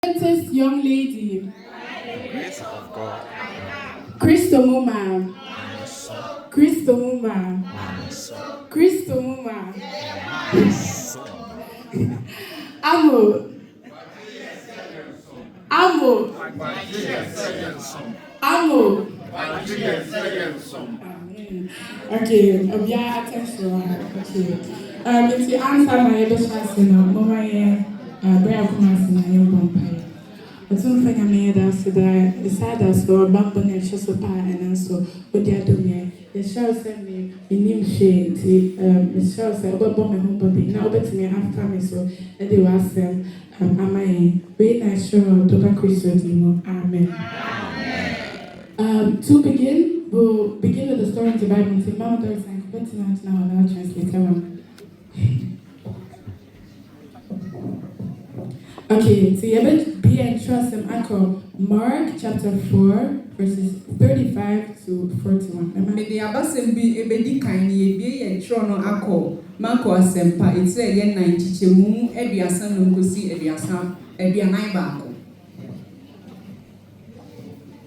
This young lady, Grace of God. Christa Muma, Christa Muma, Christa Muma, Amo, Amo, Amo. Okay, yeah, attention. Okay. If you answer my question, Mama, Brea Kumasi, na your vampire. But some thing I made us today, the side us or bamboo and chesopa and so what they are doing. The show sent me in name shade, the show said, about bomb and home, but now bet me after me so, and they were saying, am I very nice sure Dr. Christa anymore? Amen. To begin, we'll begin with the story of the Bible and say, Mama, there's a continent now, and I'll translate them. Okay, so you better be and trust him. Echo Mark chapter 4, verses 35 to 41. The Abasim be a bedi kindly be a trono ako, Marco Asempa, it's a yen 90 chemu, Ediasan Lungusi, Ediasam, Edianai.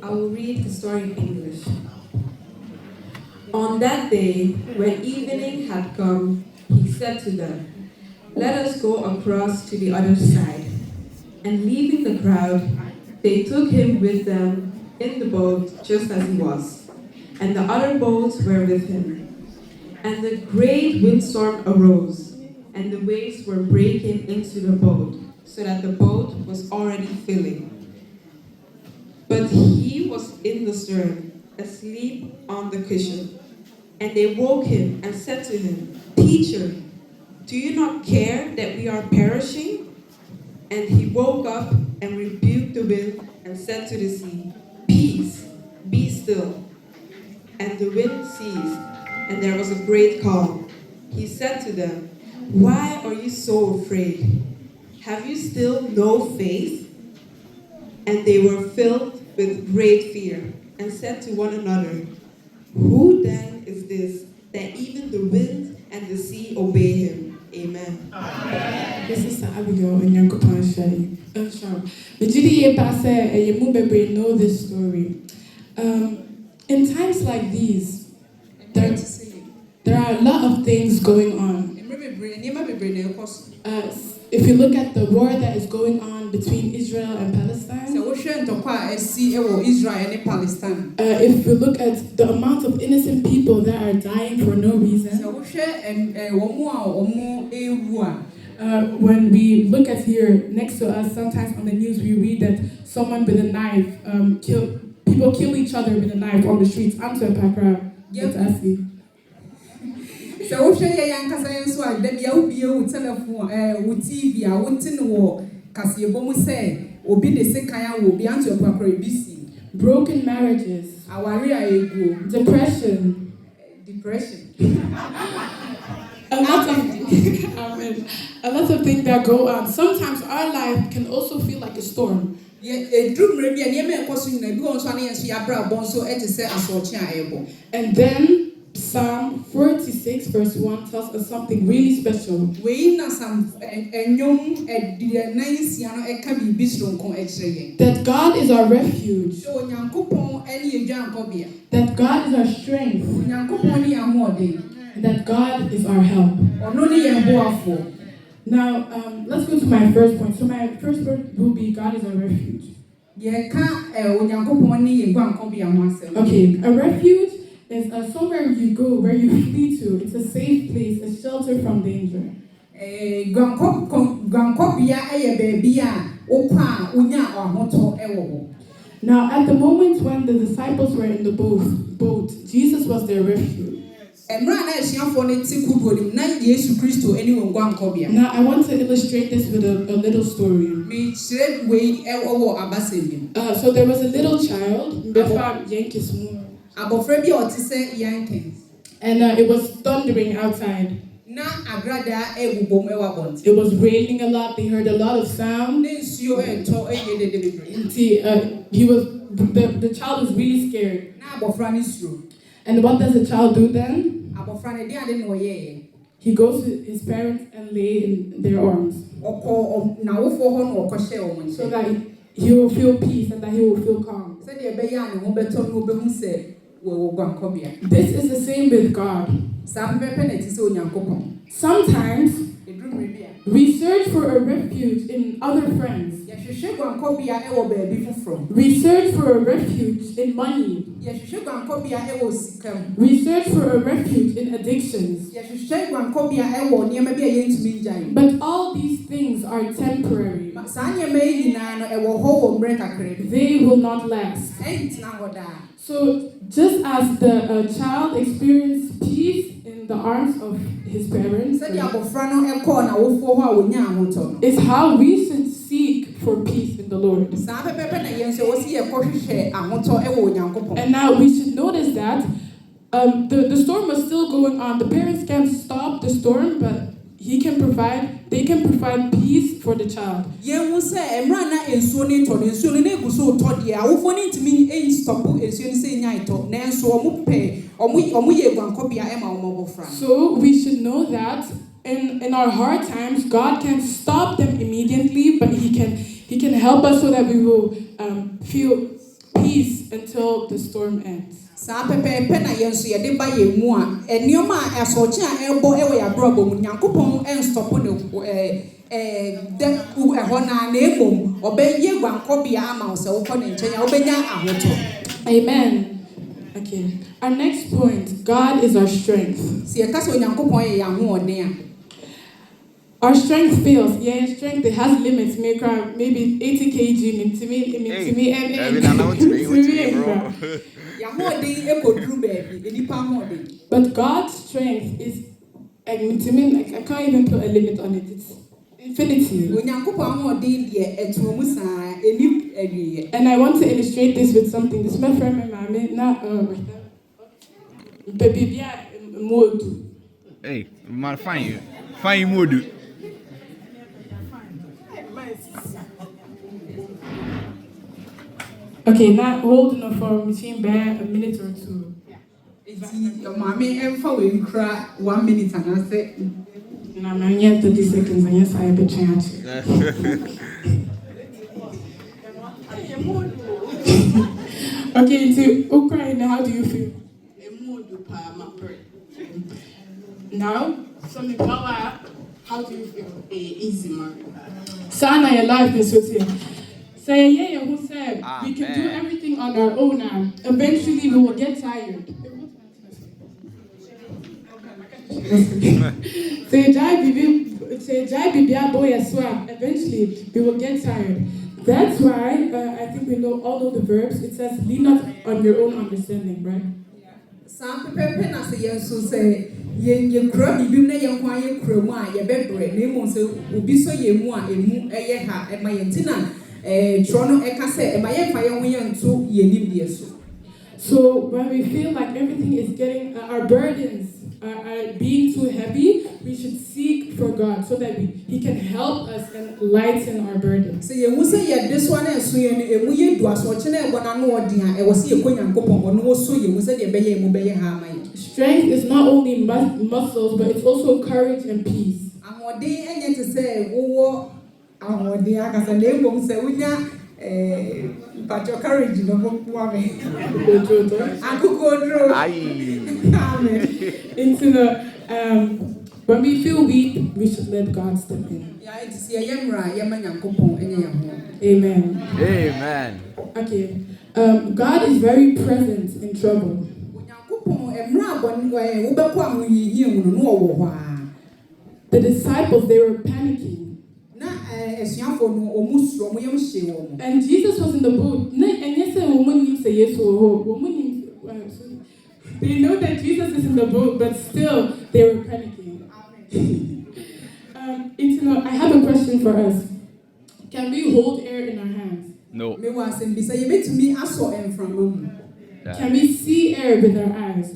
I will read the story in English. On that day, when evening had come, he said to them, "Let us go across to the other side." And leaving the crowd, they took him with them in the boat just as he was, and the other boats were with him. And a great windstorm arose, and the waves were breaking into the boat, so that the boat was already filling. But he was in the stern, asleep on the cushion. And they woke him and said to him, "Teacher, do you not care that we are perishing?" And he woke up and rebuked the wind and said to the sea, "Peace, be still." And the wind ceased, and there was a great calm. He said to them, "Why are you so afraid? Have you still no faith?" And they were filled with great fear and said to one another, "Who then is this that even the wind and the sea obey him?" Amen. This is Abigail and Yanko Panshari. But Judy Passe and Yamubebe know this story. In times like these, there are a lot of things going on. If you look at the war that is going on between Israel and Palestine, if you look at the amount of innocent people that are dying for no reason, when we look at here next to us, sometimes on the news we read that someone with a knife people kill each other with a knife on the streets. I'm so Pakra. It's Asi. So we share young Casayan swag, then you telephone, with TV, I want to know Cassia Bomu say, or be the Sekaya will be answered to a BC. Broken marriages, depression. A lot of things that go on. Sometimes our life can also feel like a storm. And then Psalm 46 verse 1 tells us something really special. That God is our refuge. That God is our strength. That God is our help. Now, let's go to my first point. So my first point will be God is our refuge. Okay, a refuge is somewhere you go, where you flee to. It's a safe place, a shelter from danger. Now, at the moment when the disciples were in the boat, Jesus was their refuge. Now, I want to illustrate this with a little story. So there was a little child, and it was thundering outside. It was raining a lot. They heard a lot of sound. The child was really scared. And what does the child do then? he goes to his parents and lay in their arms. So that he will feel peace and that he will feel calm. This is the same with God. Sometimes we search for a refuge in other friends. We search for a refuge in money. We search for a refuge in addictions. But all these things are temporary. They will not last. So just as the child experienced peace in the arms of his parents, is how we should seek for peace in the Lord. And now we should notice that the storm was still going on. The parents can't stop the storm, but they can provide peace for the child. So we should know that in our hard times, God can stop them immediately, but He can help us so that we will feel peace until the storm ends. Amen. Okay. Our next point, God is our strength. Our strength fails. Yeah, strength, it has limits. Maybe 80 kg. But God's strength is, I can't even put a limit on it. It's infinity. And I want to illustrate this with something. This is my friend, my mommy. Hey, man, find mood. Okay, now hold on for between bear a minute or two. Your mommy and for we cry 1 minute and I say, and I'm here 30 seconds, and yes, I have a chance. Okay, so Ukraine, how do you feel? Now, something power, how do you feel? Easy, man. Sana, your life is with you. Say, yeah, who said we can do everything on our own now. Eventually, we will get tired. Eventually, we will get tired. That's why I think we all know the verbs. It says, lean not on your own understanding, right? Some people say, you crab, you may inquire crema, your bedroom, name so will be so ye more, and my antenna, Trono Ekase, and my fire win to ye. So when we feel like everything is getting, our burdens are being too heavy, we should seek for God so that He can help us and lighten our burdens. So you say this one is so you do as watching it when I know what I was here going and go on no so you say strength is not only muscles, but it's also courage and peace. And what they end to say, oh, and what they are say we but your courage, you know, woman. I could go through. Into the when we feel weak, we should let God step in. Yeah, it's a yamra, yaman coupon, Amen. Amen. Okay. God is very present in trouble. The disciples, they were panicking. And Jesus was in the boat. They know that Jesus is in the boat, but still they were panicking. I have a question for us. Can we hold air in our hands? No. Can we see air with our eyes?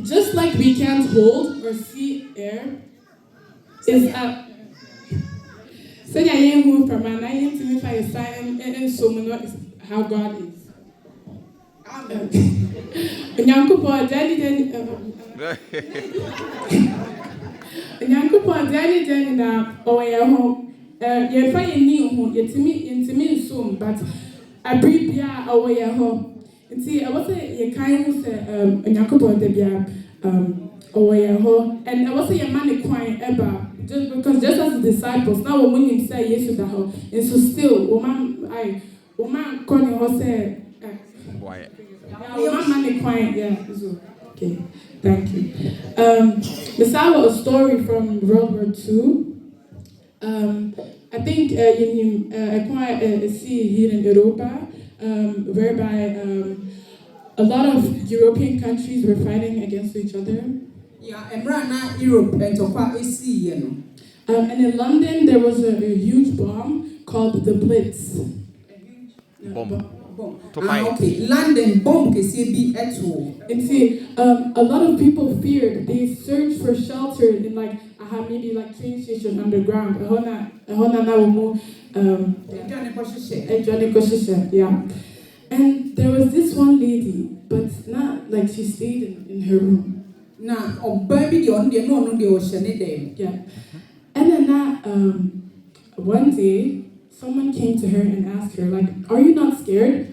Just like we can't hold or see air, is so I am moved from an I am to me by a sign and so much how God is. Nyankopɔn Danny na ɔyɛ ho yɛfa yɛni ho yɛntimi nsum but abribia ɔyɛ ho nti ɛwɔ sɛ yɛkan ho sɛ Nyankopɔn da bia ɔyɛ ho and ɛwɔ sɛ yɛma ne kwan ɛba just as the disciples now wɔn nim sɛ Yesu da hɔ nso still wɔn kɔ ne hɔ sɛ wɔn ma ne kwan so okay. Thank you. This hour a story from World War II. I think you see here in Europa, whereby a lot of European countries were fighting against each other. Yeah, and right now Europe and and in London there was a huge bomb called the Blitz. Bomb. Okay, London bomb kesi bi eto. And see, a lot of people feared. They searched for shelter in maybe like train station underground. Yeah. And there was this one lady, but not like she stayed in her room. Yeah. And then one day someone came to her and asked her, like, are you not scared?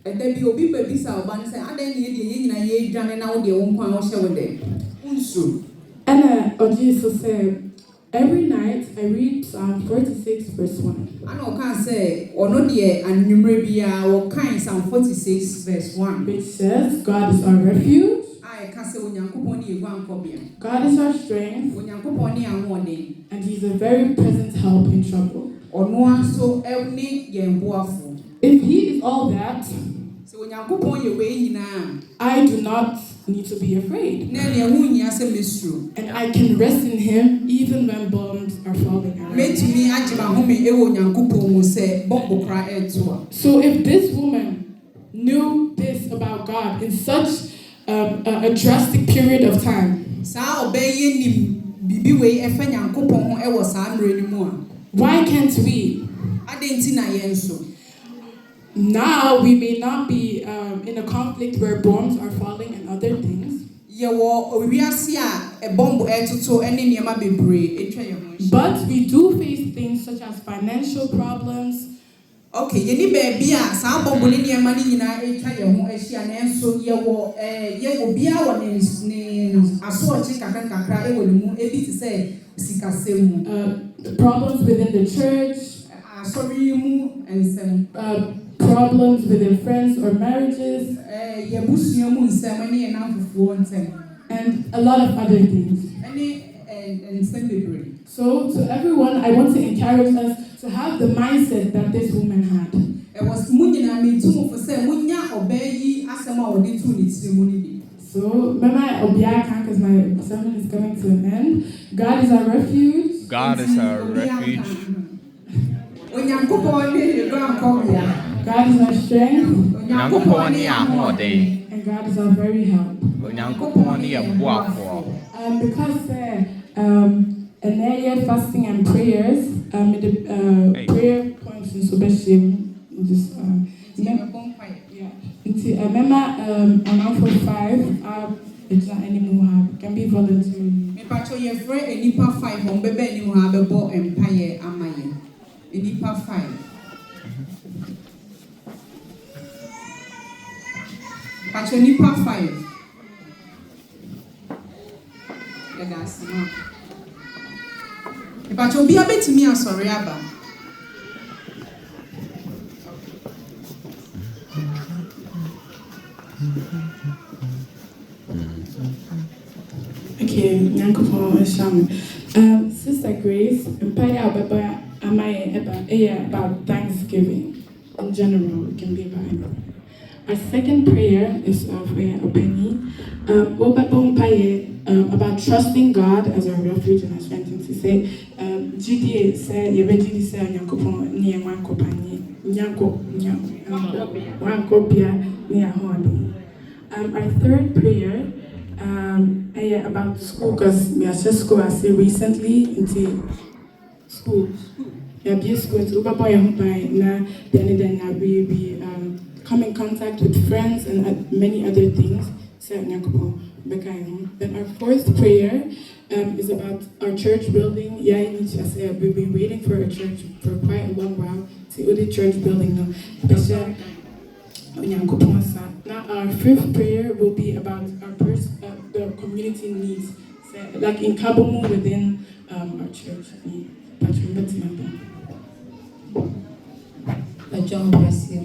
And then be obi baby sa oba say adan ne ye nyina ye dwane na wo de wo nkwan wo hye wo de unsu. And Jesus said, every night I read Psalm 46 verse 1. And o kan say ono de anwumre bia wo kan Psalm 46 verse 1 which says God is our refuge. I can say onyankopon ne eguanko bia. God is our strength. Onyankopon ne ahode. And he's a very present help in trouble. Ono anso evni ye mboafo. If he is all that, so onyankopon ye we nyina, I do not need to be afraid. Na ne hu nya se mesuru. And I can rest in him even when bombs are falling around. Metimi agima home e wo onyankopon mu se bomb kra eto. So if this woman knew this about God in such a drastic period of time, sa obeye nim bibi we efa nyankopon ho e wo sa mre ni mu a, why can't we? Adenti na yenso. Now we may not be in a conflict where bombs are falling and other things. But we do face things such as financial problems. Okay, yeni baby a sa bombo ni niema ni nyina etwa ye ho ahia na enso ye obia wo ne asoche kakra e wo mu ebi ti say sikasemu. Problems within the church, sorry mu and some problems within friends or marriages, and a lot of other things. So to everyone, I want to encourage us to have the mindset that this woman had. So remember Obiakan, because my sermon is coming to an end. God is our refuge. God is our refuge. God is our strength. And God is our very help. Because fasting and prayers, prayer points in Sobeshim, just remember on Alpha 5, it's not anymore can be voluntary. Me pacho ye free enipa 5 on bebe anymore have bo empire amaye. Enipa 5. Pacho enipa 5. That's no. Me pacho bi abetimi asori aba. Okay, Sister Grace, about Thanksgiving in general. It can be about. Our second prayer is of Openi. About trusting God as our refuge and our strength. To say, GDA said, "Yebedi say Nyankopon ni Nyankopani, Our third prayer about school, because we are just school as recently into school. Yeah, be school to then we come in contact with friends and many other things. So Then our fourth prayer is about our church building. We've been waiting for a church for quite a long while. See, the church building now. Now our fifth prayer will be about the community needs, like in Kabomu within our church. John bless you.